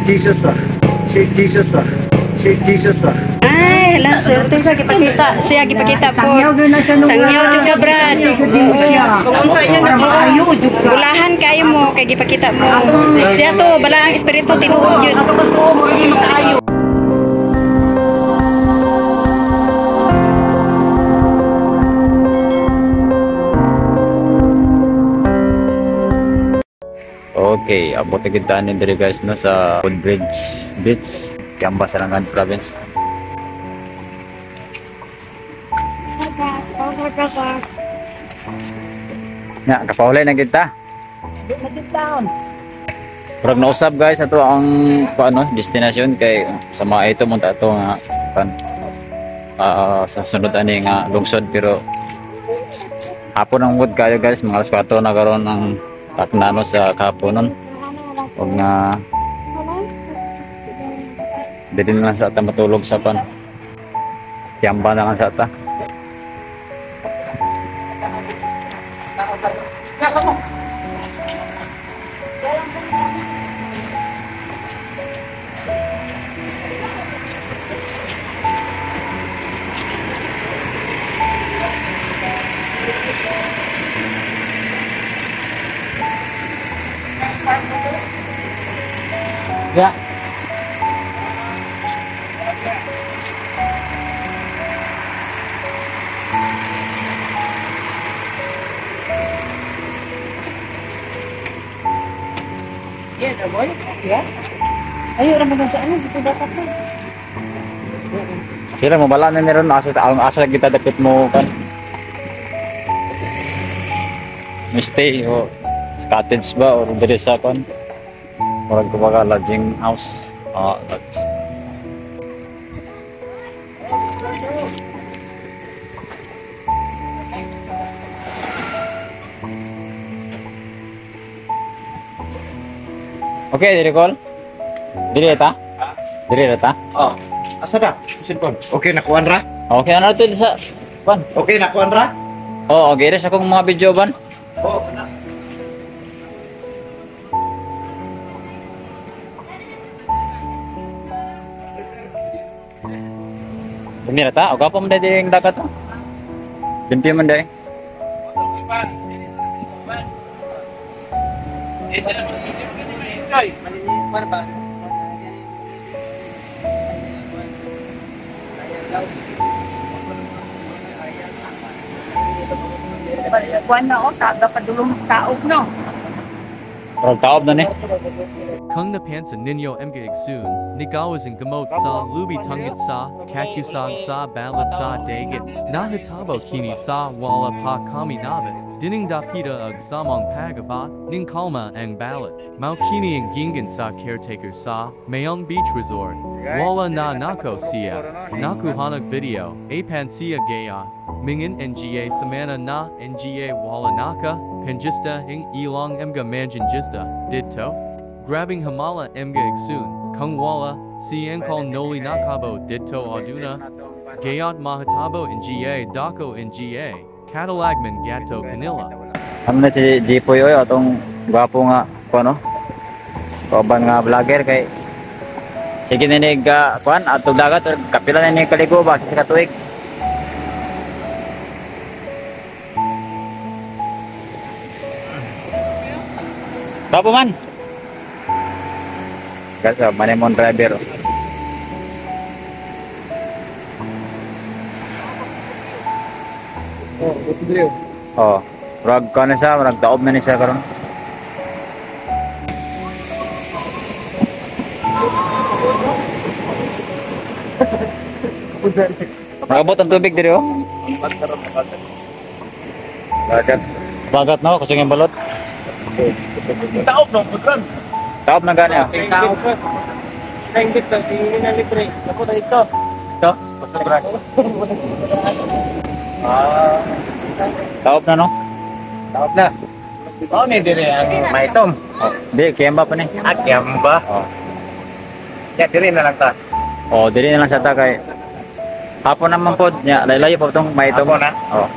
Jesus ba? Si Jesus ba? Si Jesus ba? Ay, hala, swerte siya gipakita. Siya gipakita po. Sangyaw doon na siya nung Sangyaw juga, Brad. Pumunta niya na maayo juga. Bulahan kayo mo kay gipakita mo. Siya to, bala ang espiritu tinuod yun. Okay, abot na kita ni diri guys no sa Woodbridge Beach, Kiamba, Sarangan Province. Ya, kapaulay na kita. Parang nausap guys ato ang ano destination kay sa mga ito mo ato nga kan sa sunod ani nga lungsod pero hapon ang wood kayo guys, mga alas 4 na karon ng taknano sa kaponon. Huwag nga din lang sa ata matulog sa pan. Kiamba na lang sa ata. Ya. Iya, dah boy. Ya. Ayo orang sa ano dito dapat na. Sila mo bala na niron asa kita dapit mo kan. Stay o sa cottage ba or diri sa kan. Murag kumbaga lodging house. Lodge. Okay, diri call. Diri ta? Diri ta? Oh, asa da? Usin kon. Okay na kuan ra? Okay ano to sa pan? Okay na kuan ra? Oh, okay res akong mga video ban. Oh, na. Bumira ta? O kapo man dahil yung dagat mo? Limpi man dahil? Kuan na o, taga padulong sa taog no. Parang taob na ni. Kung na pansa ninyo mga igsoon, nigawazing gamot sa lubi tungit sa, kakusag sa balat sa dagat, nahatabo kini sa wala pa kami nabat, dining dapita ag samang pagabat, ning kalma ang balat, mau kini ang gingan sa caretaker sa, mayong beach resort, wala na nako siya, nakuhanag video, apan siya gaya, mingin NGA samana na NGA wala naka, penjista ing ilang mga manjinjista, dito? Grabbing Hamala mga igsoon, kung wala, siyang kal noli nakabo dito aduna, gayat mahatabo NGA dako NGA, catalagman gato kanila. Ano na si Jipoy oy, atong gwapo nga, ano? Kauban nga vlogger kay sige ninig kuan atong dagat or kapila na ni kaligo ba sa katuig. Bapo man. Kasi manemon driver. Oh, video. Oh, rag ka na siya, nagtaob na ni siya karon. Nagabot ang tubig diri oh. Bagat. Bagat no, kasi ng balot. Taob no, putran. Taob na gani ah. Taob. Nainggit lang, hindi na libre. Ako na ito. Ito. Taob na no? Taob na. Oh, ni dire ang maitom. Oh, di Kiamba pa ni. Kiamba. Oh. Ya dire na lang ta. Oh, dili na lang sa ta kay hapon naman pod nya, layo pa tong maitom. Hapon na? Oh.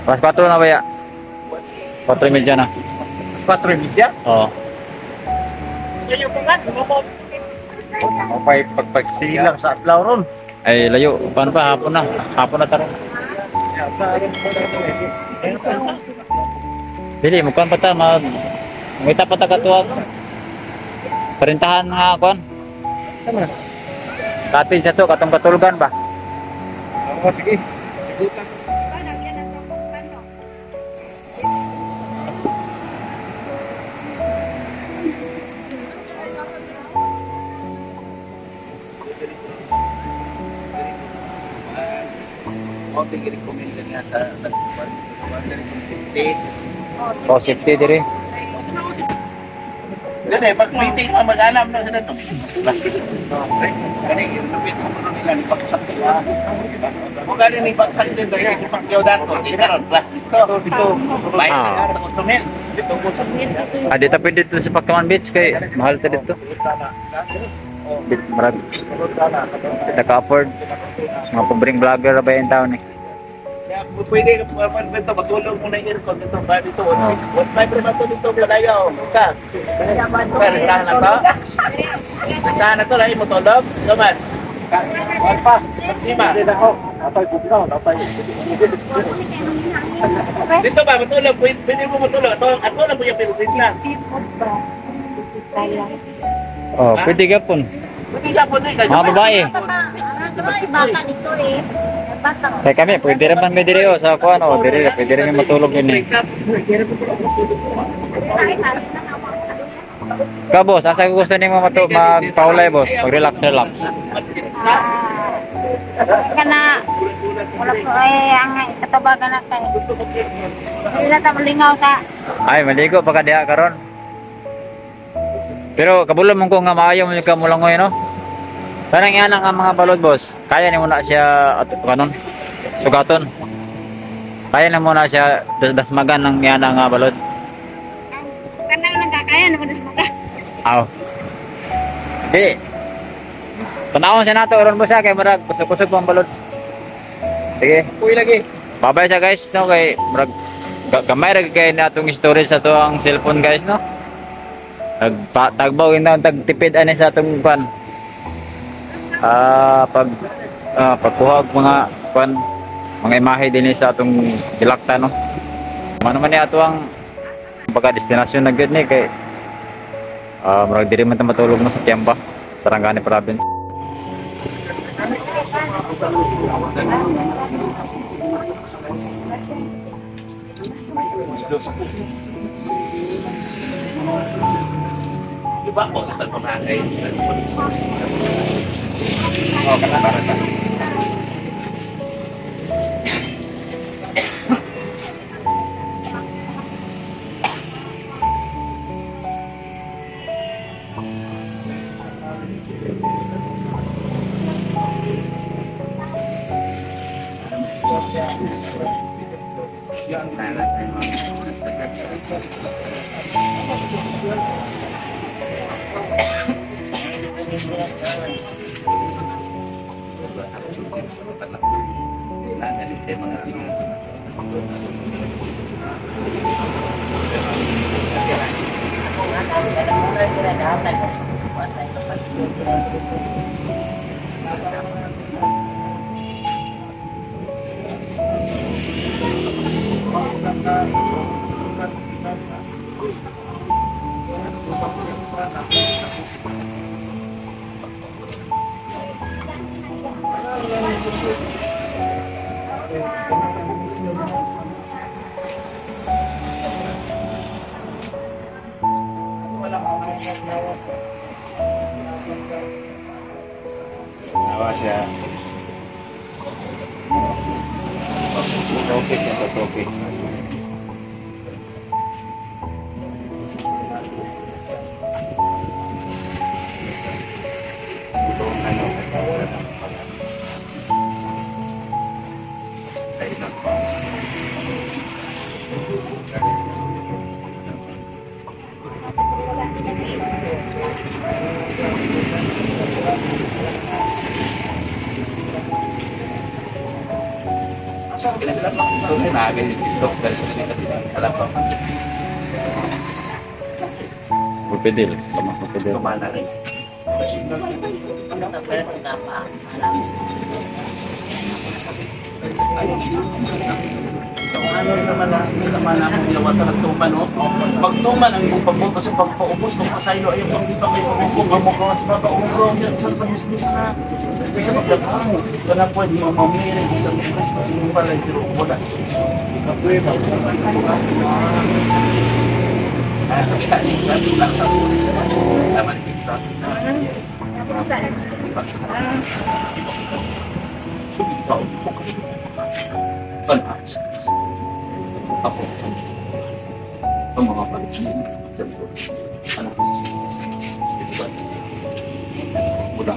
Pas 4 na ba ya? 4:30 na. 4:30? Oh. Sayo ko nga, Mapay pagpagsilang sa adlaw ron. Ay layo, paano ba hapon na? Hapon na taro. Dili mo kan pata mag ngita pata katuwa. Perintahan nga kon. Katin sa to katong katulgan ba? Oo, sige. Sigutan. O safety diri. Dali, pag meeting pa mag-alam na sila ito. Kani yung lupit mo nila ni Baksak sila. Kung gani ni Baksak dito, kasi Pacquiao dato, di karon class dito. Bayan Ah. na nga konsumen. Adi tapi dito sa Pakaman Beach kay mahal ta dito. Bit marag. Kita ka-afford. Mga pabring vlogger ba yung taon eh. Kaya pwede ka matulog mo na yung aircon dito. Kaya dito, 1.5 rin ito dito, palayaw. Isa. Sa rentahan na to. Rentahan na to, lahi mo tulog. Gaman. Wal pa. Sima. Hindi na ako. Napay bugnaw, napay. Dito ba, matulog. Pwede mo matulog. Ato lang mo yung pirutin lang. Oh, pwede gapon. Pwede ka po din. Mga babae. Baka nito eh. Baka. Kay kami, pwede rin man may diri o sa kuan o diri pwede rin matulog din eh. Ka boss, asa ko gusto nimo magpaulay boss, mag-relax relax. Kana wala ko ay ang katabagan na kay. Hindi na ta malingaw sa Ay, maligo pagka diha karon. Pero kabulan mo ko nga maayo mo ka mulangoy no. Parang yan ang mga balod boss. Kaya ni mo na siya at kanon. Sugaton. Kaya na mo na siya dasmagan ng yan ang balod. kanang nagkakaya na madas maka. Aw. Di. Tanawon siya nato ron mo siya kay marag kusog-kusog pang balod. Sige. Uy lagi. Babay siya guys no kay marag gamay ra kay natong storage sa to ang cellphone guys no. Tagbaw na tagtipid ani sa atong pan. Pagkuha og mga pan mga imahe dinhi sa atong dilakta no. Mano man ni ato ang pagka destinasyon na gud ni kay murag diri man ta matulog no sa Tiamba, Sarangani province. Di ba ako sa pamangay? Oh, kana para sa. Nawa siya. Trophy siya, trophy. Ito ano? Ay, nako. Ito na naagay yung stop dahil alam ko. Pupidil, sama pupidil. Kumana rin. Ano naman ang ginawa sa nagtuman, no? Pagtuman ang iyong pagpunta sa pagpaubos ng pasaylo ay yung pagpipang kayo kung mamukawas makaurong yan sa pamismis na isa magdagamo ka na pwede mamamirin sa pagpapis na sinuha pala pero wala kapwe ba kita siya bilang sa sama ni kita ako ang mga paligid anak ko ito ba muda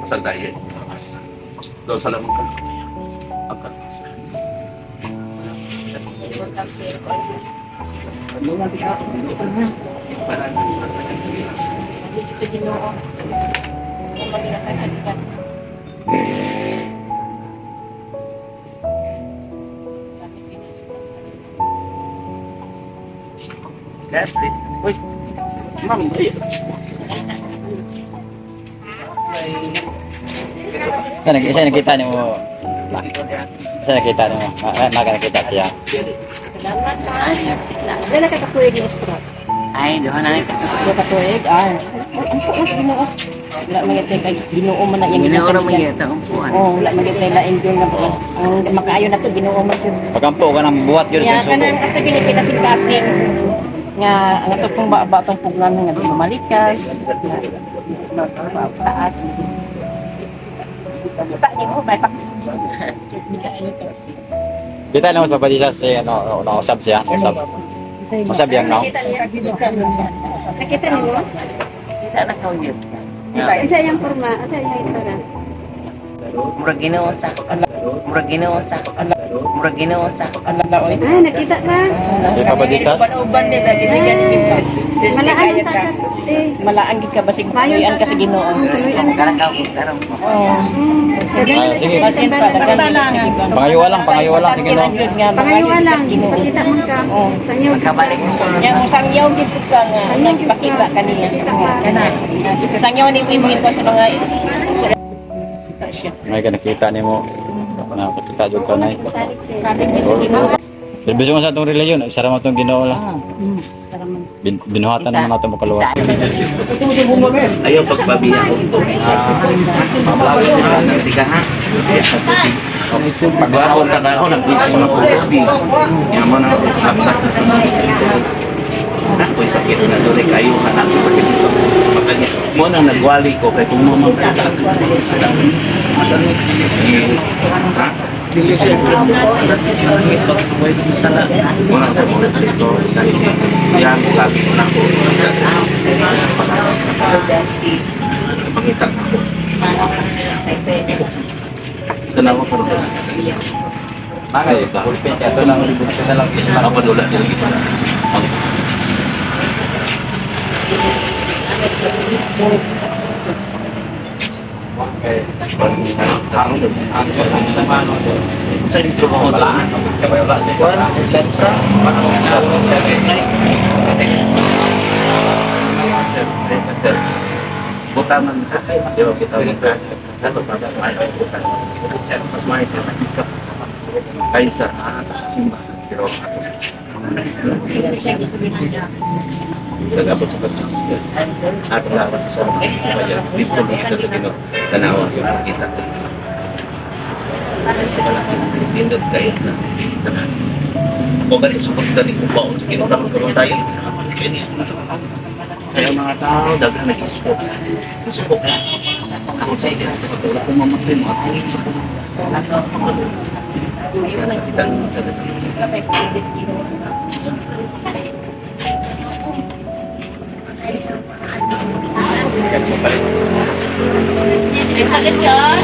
asal daya mas daw salamat ka akan Sa Ginoo. Kung maginakasalitan. Dad, please. Uy, ma'am, ayun. Isa nakita ni mo. Isa nakita ni mo. Maga nakita siya. Salamat na. Wala ka kapuwig yung strap. Ay, doon na ito. Wala ka kapuwig. Ang puos, Ginoo. Wala magiging kay Ginoo man na yung Ginoo ginasalitan. mo yata ang puwan. Oo, wala magiging lain dyan na po. Ang makaayo na to, Ginoo man dyan. Pagkampo ka nang buhat yun Kaya sa ka na suko. ang pinakasing-kasing nga ang ito pong batong puglan nga mamalikas nga taas. Kita ni mo, may pakis. Kita naman papatisa si ano, usab siya. Usab yang no. Nakita ni mo? Kita na kaw yun. Isa yung forma, isa yung itsura. Murag Ginoo sa. Murag Ginoo sa. Murag Ginoo sa. Ay, nakita ka. Si Papa Jesus. Uban nila ginigan ni Jesus. Malaan ang takat. Malaan gid ka basig tuloyan ka sa Ginoo. Karang ka karon mo. Ah, sige. Basin pa dagan. Pangayuwa lang si Ginoo. Pangayuan lang. Pakita mo ka. Sa inyo. Kabalik mo. Yang usang yaw gid ka nga nagpakita kaniya. Kana. Usang yaw ni mo ito sa mga May ka nakita ni mo. Nakakita jud ka nay. Sabi ni sa Ginoo. Servisyo mo sa itong reliyon, isara mo itong Ginoo lang. Binuhatan naman natin mo kaluwas. Ayaw pagpabiya ko ito. Nanti ka ha? Pagbabon ka na ako, nag-isip na po tubig. Yaman na ako, kaptas na sa mga sakit. Ako'y sakit na doon, kayo ka na ako sakit sa mga. Mo nang nagwali ko, kaya kung mamang ka na ako. Yes. Ha? Muna sa mga dito, isa siya ang lagi ko na ako. Pangita ako. Tanawa ko rin. Ay, pulpit ka. Ito lang, ito na lang. Nakapadula nila ito. Sa intro mo ba? Lensa? Sir, butaman ka. Di ba kita buka? Dato pa mas mahal butan. Mas mahal ka. Kaysa sa simbahan. Pero ako. Nagabot sa kanya. At lawas sa sarap. Kaya dito kita sa Ginoo. Tanawa yung kita. Pindot kayo sa o balik support dali ko ba sa Ginoo karon tayo. Kaya mga tao daghan nag-support. Support. Ako sa iyo sa wala ko mamatay mo ako sa ko. Kita sa Sakit yun.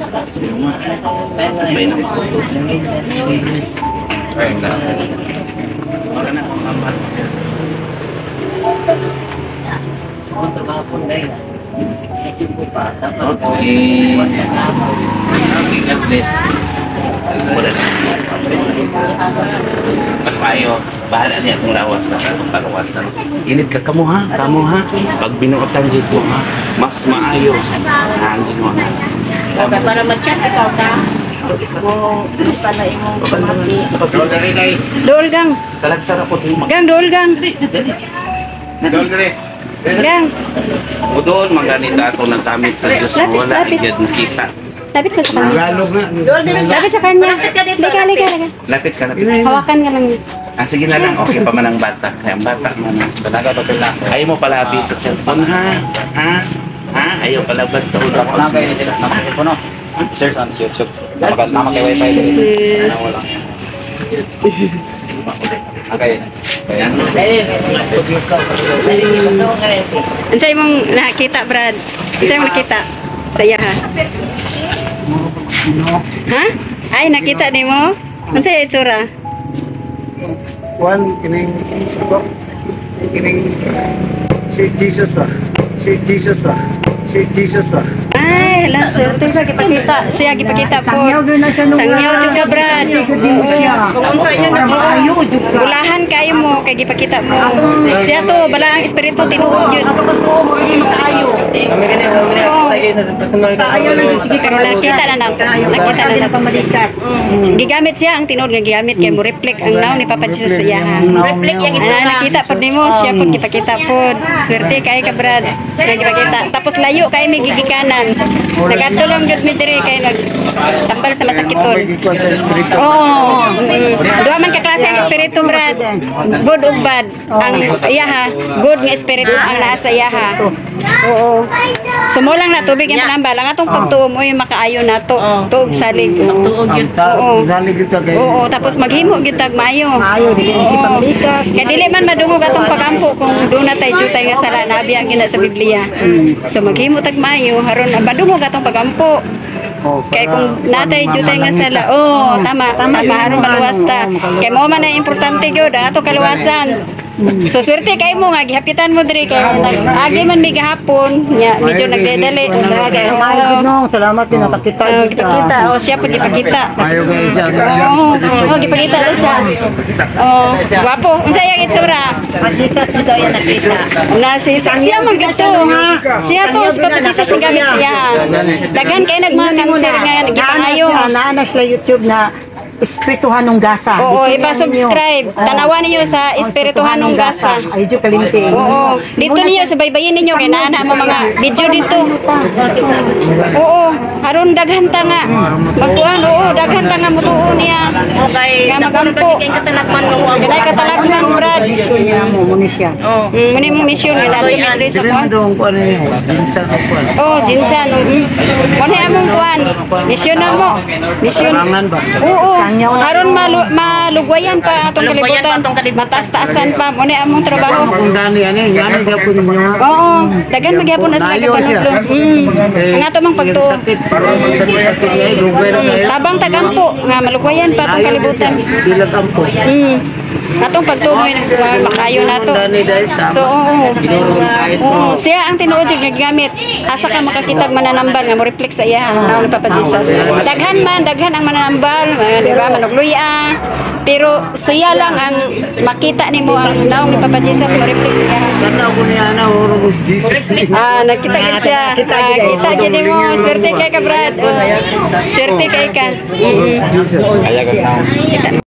May nang puto. Ayun na. Wala na akong kampat. Okay. Okay, God bless. Wala na. Mas maayo. Bahala niya itong lawas. Mas itong palawasan. Init ka kamo ha? Kamo ha? Pag binuotan dito ha? Mas maayo. Ang ginawa na. Okay, para mag-chat ikaw ka. Kung gusto na imong kumati. Dol na rin ay. Dol gang. Talagsara ko ito yung Gang dol gang. Dol na rin. Gang. O doon, maganita ako ng damit sa Diyos. Wala, igad nakita. Lapit ka sa kanya. Lapit sa kanya. Liga. Lapit ka, lapit. Hawakan ka lang. Ah, sige na lang, okay pa man ang bata. Kaya ang bata man. Talaga ba pala? Ayaw mo palabi sa cellphone, ha? Ha? Ha? Ayaw palabad sa ulo ko. Wala kayo sila. Nakakit ko no. Search on YouTube. Tama kay wifi. Wala. Okay. Ayan. Unsay mong nakita, Brad? Unsay mong nakita? Saya ha. Ha? Ay nakita nimo? Unsay itsura? Juan, kining sako. Kining si Jesus ba? Si Jesus ba? Si Jesus ba? Ay, hala, swerte siya gipakita. Siya gipakita po. Sangyaw din na siya nung Sangyaw jud ka, Brad. Kung unsa niya na Ulahan kayo mo kay gipakita mo. Siya to bala ang espiritu tinuod jud. Kami kini sa personal Ayaw na yung sige Pero nakita na nato. Nakita na nato. pamalikas. Gigamit siya ang tinuod nga gigamit kay mo reflect ang naw ni Papa Jesus sa iyaha. Reflect yung itsura. Nakita pod nimo siya pod gipakita pod. Swerte kay ka, Brad. Siya gipakita. Tapos layo kay mi gigikanan. Nagatulong jud mi diri kay nagtambal sa masakiton. Ikaw sa espiritu. Oo. Duha man ka klase ang espiritu, Brad. Good ug bad. Ang iyaha, good nga espiritu ang naa sa iyaha. Oo. Sumulang na tubig yung panambal. Ang atong pagtuom o yung makaayo na to. Tuog salig. Tuog yun. Oo. Salig kita kay. Oo, tapos maghimo gyud tag maayo. Maayo, dili si pamalikas. Kaya dili man madungog atong pagampo kung doon na tay jutay nga sala nabi ang gina sa Biblia. So maghimo tag maayo haron madungog atong pagampo. Oh, Kay kung natay jutay nga sala, tama haron maluwas ta. Kay mo man ay importante gyud ang atong kaluwasan. So swerte kay mo nga gihapitan mo diri kay agi man mi gahapon nya medyo nagdedali. Salamat din nakakita. Gipakita, siya po gipakita. Mayo kay siya. Gipakita na siya. Gwapo. Unsa yang itsura? Jesus dito yung nakita. Siya man gito ha. Siya to sa Papa Jesus ang gamit siya. Daghan kay nagmang cancer nga gipangayo. Naana sa YouTube na Espirituhan ng Gasa. Oo, iba-subscribe. Tanawan niyo sa Espirituhan ng Gasa. Ay, dyo kalimti. Oo. Dito niyo, subaybayin ninyo. Kaya naana mo mga video dito. Oo. Haron daghan ta nga. Magtuan, daghan ta nga mutuon niya. Okay. Nga magampo. Ganay katalagman, Brad. Mission niya mo, muna siya. Muni mong mission nga dati sa Dili kuwan. man doon ko ano yun. Jinsan ako kuan. Oh, jinsan. Muna among kuwan. Mission na mo. Mission. Karangan ba? Oo. Haron malugwayan pa atong kalibutan. Mataas-taasan pa. Muna among trabaho. Kung dani ani, gani gyapon ninyo. Oo. Dagan magyapon na sila Nayo siya. kapanudlo. Ang ato mang pagtuo. Sakit, parang sakit niya, lugay na kayo. Tabang tagampo nga malugwayan pa atong kalibutan. Sila kampo. Atong pagtumoy makayo nato. Dani dahil tama. So, oo. Ginurong kahit Oo, mo. siya ang tinuod yung nagamit. Asa ka makakitag mananambal nga mo reflect sa iya ang ni Papa Jesus. Daghan ang mananambal, di ba manugluya. Pero siya lang ang makita nimo ang naong ni Papa Jesus mo reflect sa iya. Tanaw ko niya na, urong ko Jesus. Nakita gid siya. Kita gid mo, swerte kay ka, Brad. Swerte kay ka. Jesus. Kaya ka